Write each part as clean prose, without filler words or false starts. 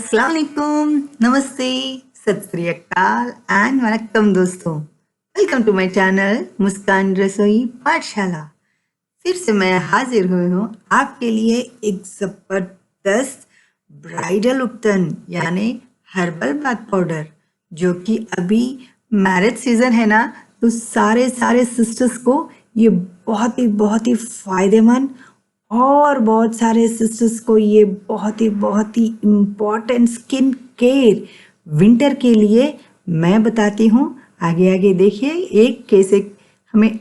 अस्सलाम वालेकुम, नमस्ते, सत श्री अकाल एंड वनक्कम दोस्तों। वेलकम टू माय चैनल मुस्कान रसोई पाठशाला। फिर से मैं हाजिर हुई हूँ आपके लिए एक ज़बरदस्त ब्राइडल उपटन यानी हर्बल बाथ पाउडर, जो कि अभी मैरिज सीजन है ना, तो सारे सिस्टर्स को ये बहुत ही फायदेमंद और बहुत सारे सिस्टर्स को ये बहुत ही इम्पॉर्टेंट स्किन केयर विंटर के लिए मैं बताती हूँ। आगे आगे देखिए एक कैसे हमें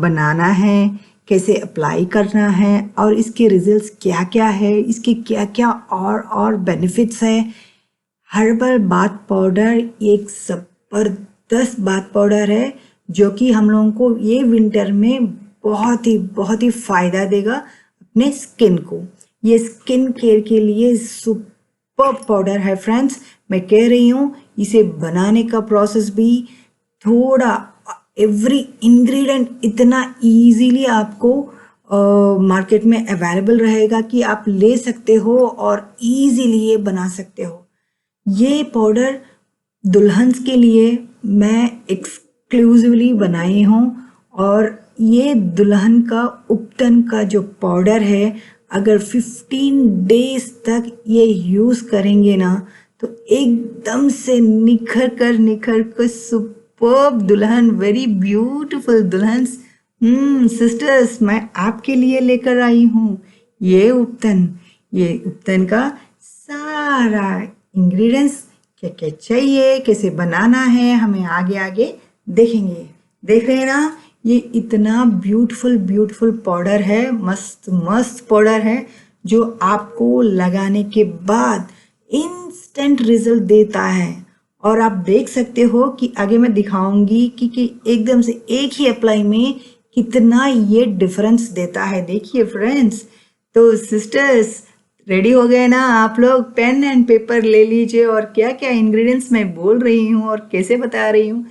बनाना है, कैसे अप्लाई करना है और इसके रिजल्ट्स क्या क्या है, इसके क्या क्या और बेनिफिट्स है। हर्बल बाथ पाउडर एक ज़बरदस्त बाथ पाउडर है जो कि हम लोगों को ये विंटर में बहुत ही फ़ायदा देगा अपने स्किन को। ये स्किन केयर के लिए सुपर पाउडर है फ्रेंड्स। मैं कह रही हूँ इसे बनाने का प्रोसेस भी थोड़ा, एवरी इंग्रेडिएंट इतना इजीली आपको मार्केट में अवेलेबल रहेगा कि आप ले सकते हो और इजीली ये बना सकते हो। ये पाउडर दुल्हन्स के लिए मैं एक्सक्लूसिवली बनाई हूँ और ये दुल्हन का उपटन का जो पाउडर है, अगर 15 डेज तक ये यूज़ करेंगे ना तो एकदम से निखर कर सुपर्ब दुल्हन, वेरी ब्यूटीफुल दुल्हन्स सिस्टर्स मैं आपके लिए लेकर आई हूँ ये उपटन का सारा इंग्रेडिएंट्स क्या क्या चाहिए, कैसे बनाना है, हमें आगे आगे देखेंगे। देख रहे हैं ना, ये इतना ब्यूटीफुल पाउडर है, मस्त पाउडर है जो आपको लगाने के बाद इंस्टेंट रिजल्ट देता है। और आप देख सकते हो कि आगे मैं दिखाऊंगी कि एकदम से एक ही अप्लाई में कितना ये डिफरेंस देता है। देखिए फ्रेंड्स, तो सिस्टर्स रेडी हो गए ना आप लोग? पेन एंड पेपर ले लीजिए और क्या क्या इंग्रेडिएंट्स मैं बोल रही हूँ और कैसे बता रही हूँ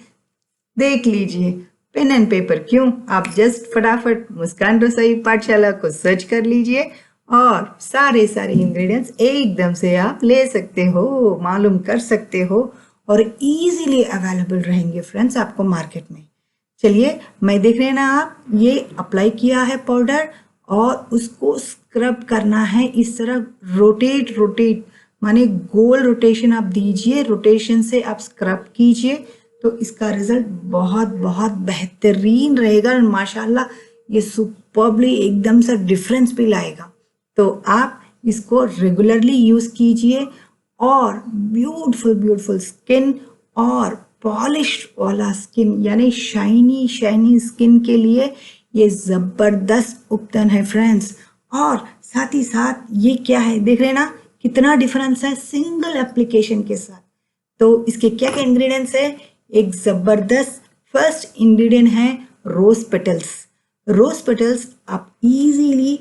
देख लीजिए। पेन एंड पेपर क्यों, आप जस्ट फटाफट मुस्कान रसोई पाठशाला को सर्च कर लीजिए और सारे इंग्रेडिएंट्स एकदम से आप ले सकते हो, मालूम कर सकते हो और इजीली अवेलेबल रहेंगे फ्रेंड्स आपको मार्केट में। चलिए, मैं देख रहे हैं ना आप, ये अप्लाई किया है पाउडर और उसको स्क्रब करना है इस तरह रोटेट माने गोल रोटेशन आप दीजिए, रोटेशन से आप स्क्रब कीजिए तो इसका रिजल्ट बहुत बेहतरीन रहेगा। माशाल्लाह ये सुपर्बली एकदम से डिफरेंस भी लाएगा। तो आप इसको रेगुलरली यूज़ कीजिए और ब्यूटीफुल स्किन और पॉलिश वाला स्किन यानी शाइनी स्किन के लिए ये ज़बरदस्त उपटन है फ्रेंड्स। और साथ ही साथ ये क्या है, देख रहे हैं ना कितना डिफरेंस है सिंगल एप्लीकेशन के साथ। तो इसके क्या क्या इंग्रेडिएंट्स है, एक ज़बरदस्त फर्स्ट इंग्रेडिएंट है रोज़ पेटल्स। आप इजीली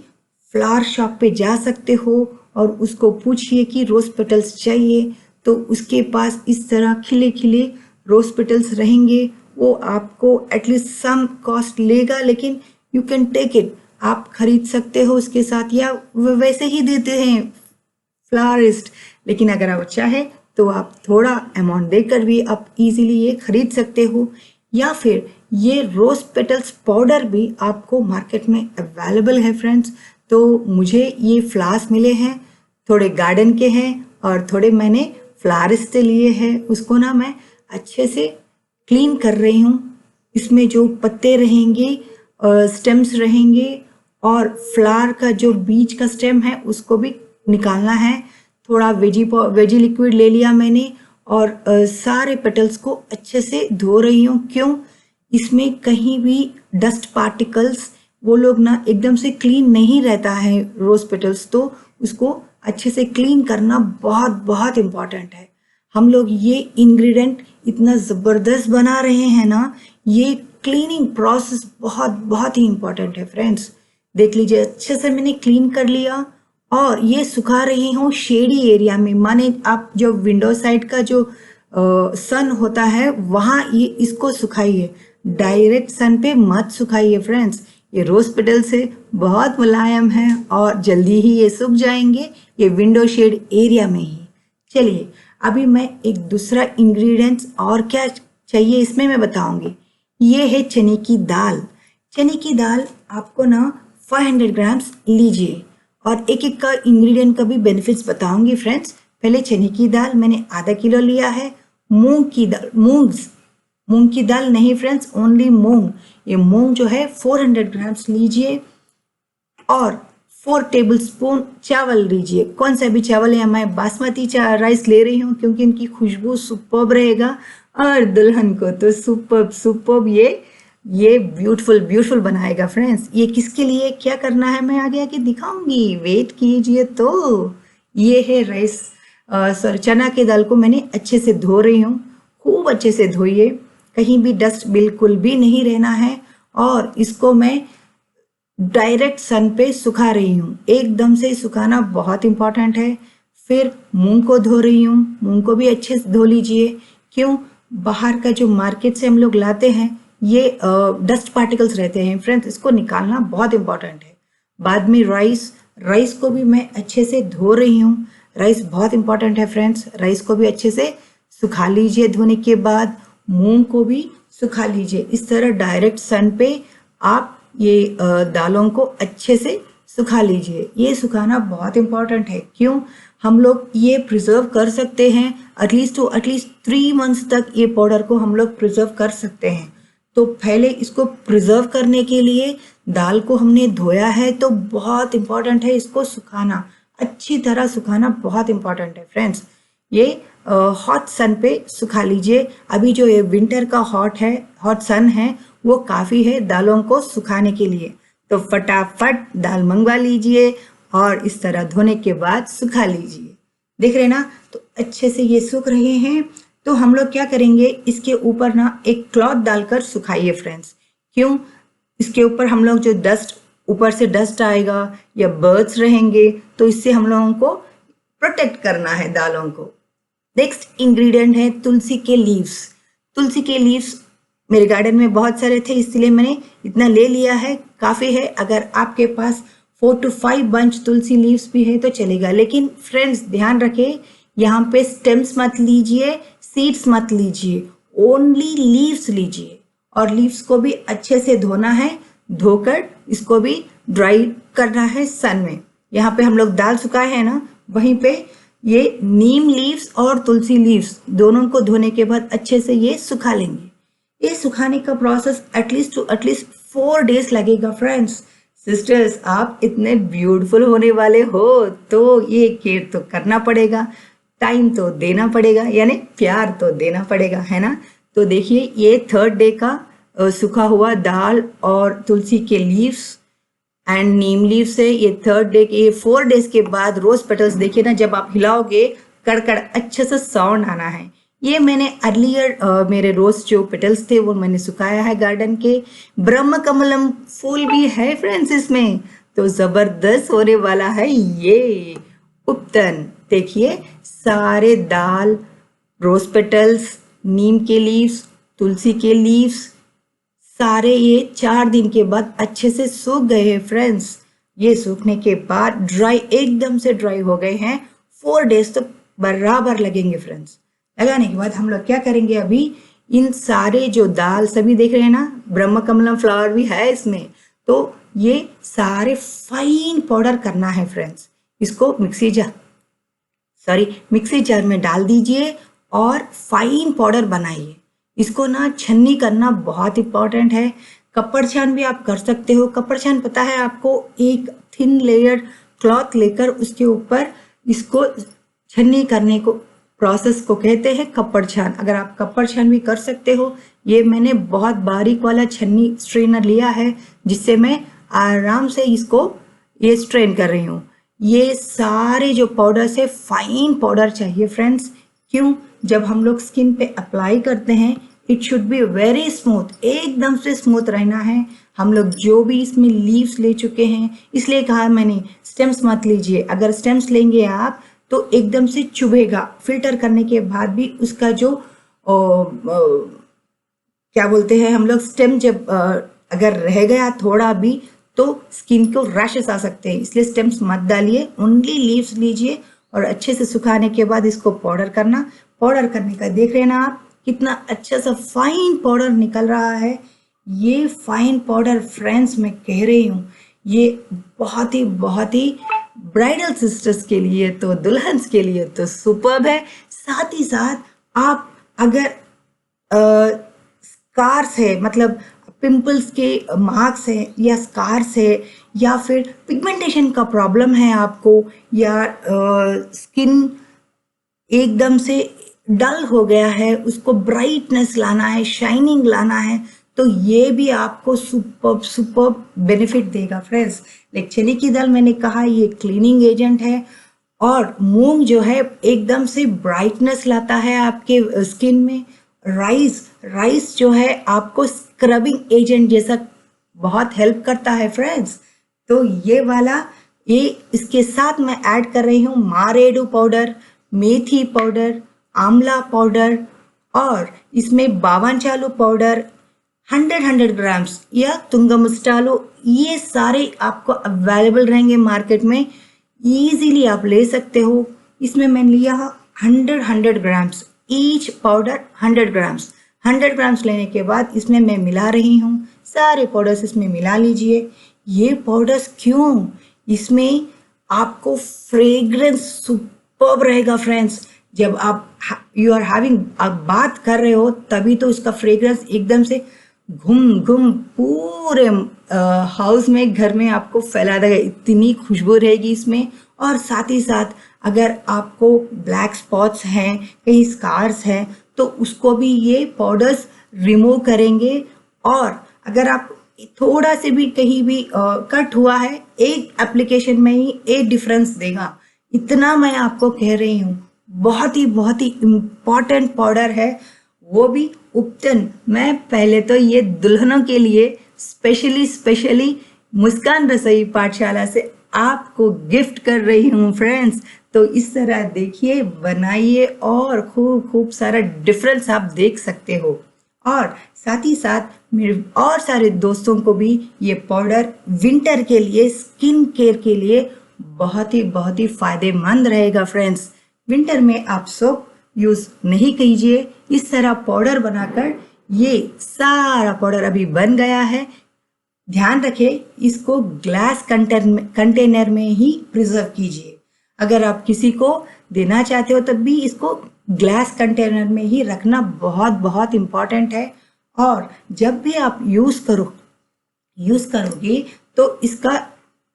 फ्लावर शॉप पे जा सकते हो और उसको पूछिए कि रोज़ पेटल्स चाहिए, तो उसके पास इस तरह खिले रोज़ पेटल्स रहेंगे। वो आपको एटलीस्ट सम कॉस्ट लेगा, लेकिन यू कैन टेक इट, आप खरीद सकते हो उसके साथ, या वैसे ही देते हैं फ्लावरिस्ट। लेकिन अगर आप चाहे तो आप थोड़ा अमाउंट देकर भी आप इजीली ये खरीद सकते हो। या फिर ये रोज़ पेटल्स पाउडर भी आपको मार्केट में अवेलेबल है फ्रेंड्स। तो मुझे ये फ्लावर्स मिले हैं, थोड़े गार्डन के हैं और थोड़े मैंने फ्लावरिस्ट से लिए हैं। उसको ना मैं अच्छे से क्लीन कर रही हूँ। इसमें जो पत्ते रहेंगे, स्टेम्स रहेंगे और फ्लावर का जो बीच का स्टेम है उसको भी निकालना है। थोड़ा वेजी लिक्विड ले लिया मैंने और सारे पेटल्स को अच्छे से धो रही हूँ। क्यों, इसमें कहीं भी डस्ट पार्टिकल्स वो लोग ना एकदम से क्लीन नहीं रहता है रोज़ पेटल्स, तो उसको अच्छे से क्लीन करना बहुत इम्पॉर्टेंट है। हम लोग ये इंग्रेडिएंट इतना ज़बरदस्त बना रहे हैं ना, ये क्लीनिंग प्रोसेस बहुत ही इम्पॉर्टेंट है फ्रेंड्स। देख लीजिए, अच्छे से मैंने क्लीन कर लिया और ये सुखा रही हूँ शेडी एरिया में, माने आप जो विंडो साइड का जो सन होता है वहाँ ये इसको सुखाइए, डायरेक्ट सन पे मत सुखाइए फ्रेंड्स। ये रोज़ पेटल से बहुत मुलायम है और जल्दी ही ये सूख जाएंगे, ये विंडो शेड एरिया में ही। चलिए अभी मैं एक दूसरा इंग्रेडिएंट्स और क्या चाहिए इसमें मैं बताऊंगी। ये है चने की दाल। चने की दाल आपको ना 500 ग्राम्स लीजिए और एक एक का इंग्रेडिएंट का भी बेनिफिट्स बताऊंगी फ्रेंड्स। पहले चने की दाल मैंने आधा किलो लिया है। मूंग की दाल, मूंग की दाल नहीं फ्रेंड्स, ओनली मूंग। ये मूंग जो है 400 ग्राम्स लीजिए और 4 टेबलस्पून चावल लीजिए। कौन सा भी चावल है, मैं बासमती राइस ले रही हूँ क्योंकि इनकी खुशबू सुपर्ब रहेगा और दुल्हन को तो सुपर्ब सुपर्ब ये ब्यूटीफुल ब्यूटीफुल बनाएगा फ्रेंड्स। ये किसके लिए क्या करना है मैं आगे आके दिखाऊंगी, वेट कीजिए। तो ये है राइस, सॉरी चना की दाल को मैंने अच्छे से धो रही हूँ। खूब अच्छे से धोइए, कहीं भी डस्ट बिल्कुल भी नहीं रहना है। और इसको मैं डायरेक्ट सन पे सुखा रही हूँ, एकदम से सुखाना बहुत इंपॉर्टेंट है। फिर मूंग को धो रही हूँ, मूंग को भी अच्छे से धो लीजिए। क्यों, बाहर का जो मार्केट से हम लोग लाते हैं ये डस्ट पार्टिकल्स रहते हैं फ्रेंड्स, इसको निकालना बहुत इंपॉर्टेंट है। बाद में राइस को भी मैं अच्छे से धो रही हूँ। राइस बहुत इंपॉर्टेंट है फ्रेंड्स, राइस को भी अच्छे से सुखा लीजिए। धोने के बाद मूंग को भी सुखा लीजिए। इस तरह डायरेक्ट सन पे आप ये दालों को अच्छे से सुखा लीजिए। ये सुखाना बहुत इंपॉर्टेंट है। क्यों, हम लोग ये प्रिजर्व कर सकते हैं एटलीस्ट 3 मंथ्स तक ये पाउडर को हम लोग प्रिजर्व कर सकते हैं। तो पहले इसको प्रिजर्व करने के लिए दाल को हमने धोया है, तो बहुत इंपॉर्टेंट है इसको सुखाना, अच्छी तरह सुखाना बहुत इंपॉर्टेंट है फ्रेंड्स। ये हॉट सन पे सुखा लीजिए। अभी जो ये विंटर का हॉट सन है वो काफ़ी है दालों को सुखाने के लिए। तो फटाफट दाल मंगवा लीजिए और इस तरह धोने के बाद सुखा लीजिए। देख रहे ना, तो अच्छे से ये सूख रहे हैं। तो हम लोग क्या करेंगे, इसके ऊपर ना एक क्लॉथ डालकर सुखाइए फ्रेंड्स। क्यों, इसके ऊपर हम लोग जो डस्ट, ऊपर से डस्ट आएगा या बर्ड्स रहेंगे, तो इससे हम लोगों को प्रोटेक्ट करना है दालों को। नेक्स्ट इंग्रेडिएंट है तुलसी के लीव्स। तुलसी के लीव्स मेरे गार्डन में बहुत सारे थे, इसलिए मैंने इतना ले लिया है, काफ़ी है। अगर आपके पास 4 to 5 बंच तुलसी लीव्स भी है तो चलेगा। लेकिन फ्रेंड्स ध्यान रखें, यहाँ पे स्टेम्स मत लीजिए, सीड्स मत लीजिए, ओनली लीव्स लीजिए। और लीव्स को भी अच्छे से धोना है, धोकर इसको भी ड्राई करना है सन में। यहाँ पे हम लोग दाल सुखाए हैं ना, वहीं पे ये नीम लीव्स और तुलसी लीव्स दोनों को धोने के बाद अच्छे से ये सुखा लेंगे। ये सुखाने का प्रोसेस एटलीस्ट 4 डेज लगेगा फ्रेंड्स। सिस्टर्स, आप इतने ब्यूटीफुल होने वाले हो तो ये केयर तो करना पड़ेगा, टाइम तो देना पड़ेगा, यानी प्यार तो देना पड़ेगा, है ना। तो देखिए ये 3rd डे का सूखा हुआ दाल और तुलसी के लीव्स एंड नीम लीव्स से ये 3rd डे के, ये 4 डेज के बाद रोज पेटल्स देखिए ना, जब आप हिलाओगे कड़कड़ अच्छे से साउंड आना है। ये मैंने अर्लियर मेरे रोज जो पेटल्स थे वो मैंने सुखाया है गार्डन के। ब्रह्म कमलम फूल भी है फ्रेंड्स इसमें, तो जबरदस्त होने वाला है ये उपटन। देखिए सारे दाल, रोज पेटल्स, नीम के लीव्स, तुलसी के लीव्स सारे ये 4 दिन के बाद अच्छे से सूख गए हैं फ्रेंड्स। ये सूखने के बाद ड्राई, एकदम से ड्राई हो गए हैं। 4 डेज तो बराबर लगेंगे फ्रेंड्स। लगाने के बाद हम लोग क्या करेंगे, अभी इन सारे जो दाल सभी देख रहे हैं ना, ब्रह्म कमलम फ्लावर भी है इसमें, तो ये सारे फाइन पाउडर करना है फ्रेंड्स। इसको मिक्सी जार में डाल दीजिए और फाइन पाउडर बनाइए। इसको ना छन्नी करना बहुत इंपॉर्टेंट है। कपड़ छान भी आप कर सकते हो। कपड़ छान पता है आपको, एक थिन लेयर क्लॉथ लेकर उसके ऊपर इसको छन्नी करने को, प्रोसेस को कहते हैं कपड़ छान। अगर आप कपड़ छान भी कर सकते हो। ये मैंने बहुत बारीक वाला छन्नी स्ट्रेनर लिया है जिससे मैं आराम से इसको ये स्ट्रेन कर रही हूँ। ये सारे जो पाउडर है फाइन पाउडर चाहिए फ्रेंड्स। क्यों, जब हम लोग स्किन पे अप्लाई करते हैं it should be very smooth, एकदम से स्मूथ रहना है। हम लोग जो भी इसमें लीव्स ले चुके हैं, इसलिए कहा मैंने स्टेम्स मत लीजिए। अगर स्टेम्स लेंगे आप तो एकदम से चुभेगा। फिल्टर करने के बाद भी उसका जो क्या बोलते हैं हम लोग, स्टेम जब अगर रह गया थोड़ा भी तो स्किन को रैशेस आ सकते हैं, इसलिए स्टेम्स मत डालिए, ओनली लीव्स लीजिए और अच्छे से सुखाने के बाद इसको पाउडर करना। पाउडर करने का देख रहे हैं ना आप, कितना अच्छा सा फाइन पाउडर निकल रहा है। ये फाइन पाउडर फ्रेंड्स मैं कह रही हूँ, ये बहुत ही ब्राइडल सिस्टर्स के लिए तो, दुल्हन के लिए तो सुपर्ब है। साथ ही साथ आप अगर स्कार्स है, मतलब पिंपल्स के मार्क्स है या स्कार्स है, या फिर पिगमेंटेशन का प्रॉब्लम है आपको, या स्किन एकदम से डल हो गया है, उसको ब्राइटनेस लाना है, शाइनिंग लाना है, तो ये भी आपको सुपर बेनिफिट देगा फ्रेंड्स। लाइक चने की दाल मैंने कहा ये क्लीनिंग एजेंट है, और मूंग जो है एकदम से ब्राइटनेस लाता है आपके स्किन में। राइस जो है आपको स्क्रबिंग एजेंट जैसा बहुत हेल्प करता है फ्रेंड्स। तो ये वाला, ये इसके साथ मैं ऐड कर रही हूँ मारेडू पाउडर, मेथी पाउडर, आंवला पाउडर, और इसमें बावन चालू पाउडर 100 ग्राम्स या तुंगमुस्टालो, ये सारे आपको अवेलेबल रहेंगे मार्केट में, इजीली आप ले सकते हो। इसमें मैंने लिया 100 ग्राम्स, ईच पाउडर 100 ग्राम्स लेने के बाद इसमें मैं मिला रही हूँ सारे पाउडर्स, इसमें मिला लीजिए। ये पाउडर्स क्यों, इसमें आपको फ्रेग्रेंस सुपर्ब रहेगा फ्रेंड्स। जब आप यू आर हैविंग, आप बात कर रहे हो तभी तो उसका फ्रेग्रेंस एकदम से घूम घूम पूरे हाउस में, घर में आपको फैला देगा, इतनी खुशबू रहेगी इसमें। और साथ ही साथ अगर आपको ब्लैक स्पॉट्स हैं, कहीं स्कार्स हैं, तो उसको भी ये पाउडर्स रिमूव करेंगे। और अगर आप थोड़ा से भी कहीं भी कट हुआ है, एक एप्लीकेशन में ही एक डिफरेंस देगा, इतना मैं आपको कह रही हूँ। बहुत ही इम्पॉर्टेंट पाउडर है, वो भी उपटन। मैं पहले तो ये दुल्हनों के लिए स्पेशली मुस्कान रसोई पाठशाला से आपको गिफ्ट कर रही हूँ फ्रेंड्स। तो इस तरह देखिए, बनाइए और खूब सारा डिफरेंस आप देख सकते हो। और साथ ही साथ मेरे और सारे दोस्तों को भी ये पाउडर विंटर के लिए, स्किन केयर के लिए बहुत ही फायदेमंद रहेगा फ्रेंड्स। विंटर में आप सोप यूज नहीं कीजिए, इस तरह पाउडर बनाकर, ये सारा पाउडर अभी बन गया है। ध्यान रखें, इसको ग्लास कंटेनर में ही प्रिजर्व कीजिए। अगर आप किसी को देना चाहते हो तब भी इसको ग्लास कंटेनर में ही रखना बहुत इम्पॉर्टेंट है। और जब भी आप यूज करोगे तो इसका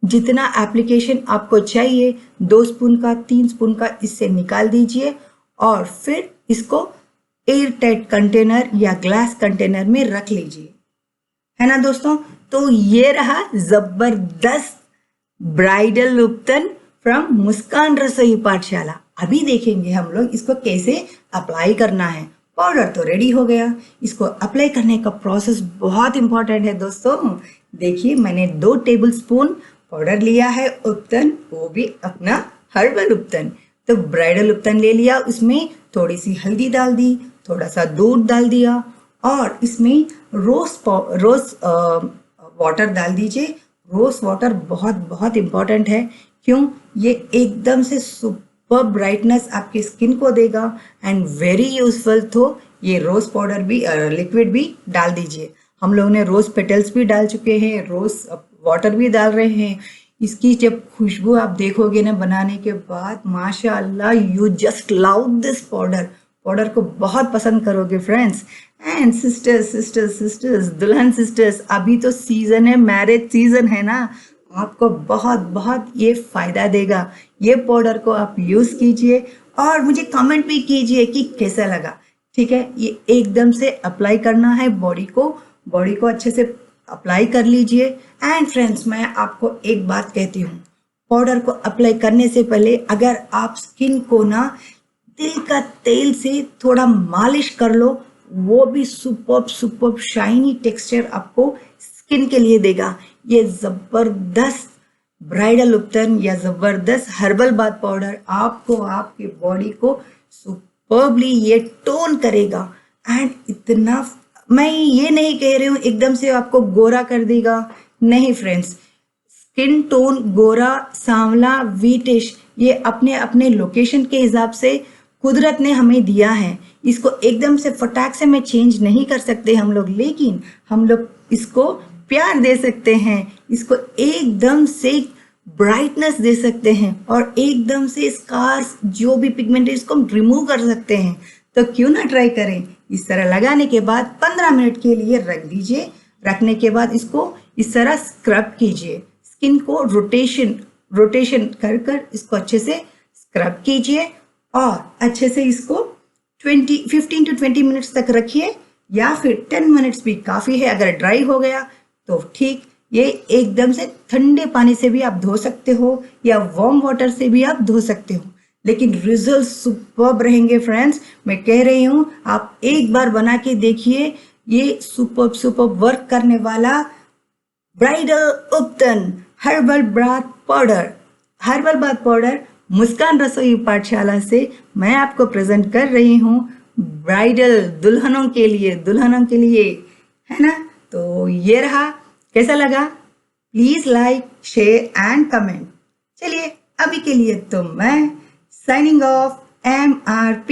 जितना एप्लीकेशन आपको चाहिए, 2 स्पून का, 3 स्पून का, इससे निकाल दीजिए और फिर इसको एयर टाइट कंटेनर या ग्लास कंटेनर में रख लीजिए, है ना दोस्तों। तो ये रहा जबरदस्त ब्राइडल उपटन फ्रॉम मुस्कान रसोई पाठशाला। अभी देखेंगे हम लोग इसको कैसे अप्लाई करना है। पाउडर तो रेडी हो गया, इसको अप्लाई करने का प्रोसेस बहुत इंपॉर्टेंट है दोस्तों। देखिए, मैंने 2 टेबल स्पून पाउडर लिया है उपटन, वो भी अपना हर्बल उपटन। तो ब्राइडल उपटन ले लिया, उसमें थोड़ी सी हल्दी डाल दी, थोड़ा सा दूध डाल दिया, और इसमें रोज वाटर डाल दीजिए। रोज वाटर बहुत इंपॉर्टेंट है, क्यों, ये एकदम से सुपर ब्राइटनेस आपकी स्किन को देगा एंड वेरी यूजफुल। तो ये रोज पाउडर भी, लिक्विड भी डाल दीजिए। हम लोगों ने रोज पेटल्स भी डाल चुके हैं, रोज वाटर भी डाल रहे हैं। इसकी जब खुशबू आप देखोगे ना बनाने के बाद, माशाअल्लाह, you just love this powder को बहुत पसंद करोगे फ्रेंड्स। एंड सिस्टर्स, दुल्हन सिस्टर्स, अभी तो सीजन है, मैरिज सीजन है ना, आपको बहुत ये फायदा देगा। ये पाउडर को आप यूज कीजिए और मुझे कमेंट भी कीजिए कि कैसा लगा। ठीक है, ये एकदम से अप्लाई करना है बॉडी को अच्छे से अप्लाई कर लीजिए। एंड फ्रेंड्स, मैं आपको एक बात कहती हूँ, पाउडर को अप्लाई करने से पहले अगर आप स्किन को ना तिल का तेल से थोड़ा मालिश कर लो, वो भी सुपर्ब शाइनी टेक्सचर आपको स्किन के लिए देगा। ये जबरदस्त ब्राइडल उपटन या जबरदस्त हर्बल बाथ पाउडर आपको आपके बॉडी को सुपर्बली ये टोन करेगा। एंड इतना, मैं ये नहीं कह रही हूँ एकदम से आपको गोरा कर देगा, नहीं फ्रेंड्स। स्किन टोन गोरा, सांवला, व्हीटिश ये अपने अपने लोकेशन के हिसाब से कुदरत ने हमें दिया है। इसको एकदम से फटाक से में चेंज नहीं कर सकते हम लोग, लेकिन हम लोग इसको प्यार दे सकते हैं, इसको एकदम से ब्राइटनेस दे सकते हैं और एकदम से स्कार्स जो भी पिगमेंट है इसको हम रिमूव कर सकते हैं। तो क्यों ना ट्राई करें। इस तरह लगाने के बाद 15 मिनट के लिए रख दीजिए। रखने के बाद इसको इस तरह स्क्रब कीजिए। स्किन को रोटेशन कर कर इसको अच्छे से स्क्रब कीजिए और अच्छे से इसको 15 to 20 मिनट्स तक रखिए, या फिर 10 मिनट्स भी काफ़ी है। अगर ड्राई हो गया तो ठीक, ये एकदम से ठंडे पानी से भी आप धो सकते हो या वार्म वाटर से भी आप धो सकते हो, लेकिन रिजल्ट सुपर्ब रहेंगे फ्रेंड्स। मैं कह रही हूँ आप एक बार बना के देखिए, ये सुपर्ब वर्क करने वाला ब्राइडल उपटन हर्बल बाथ पाउडर मुस्कान रसोई पाठशाला से मैं आपको प्रेजेंट कर रही हूँ ब्राइडल दुल्हनों के लिए, है ना। तो ये रहा, कैसा लगा please like share and comment. चलिए अभी के लिए तो मैं साइनिंग ऑफ MRP।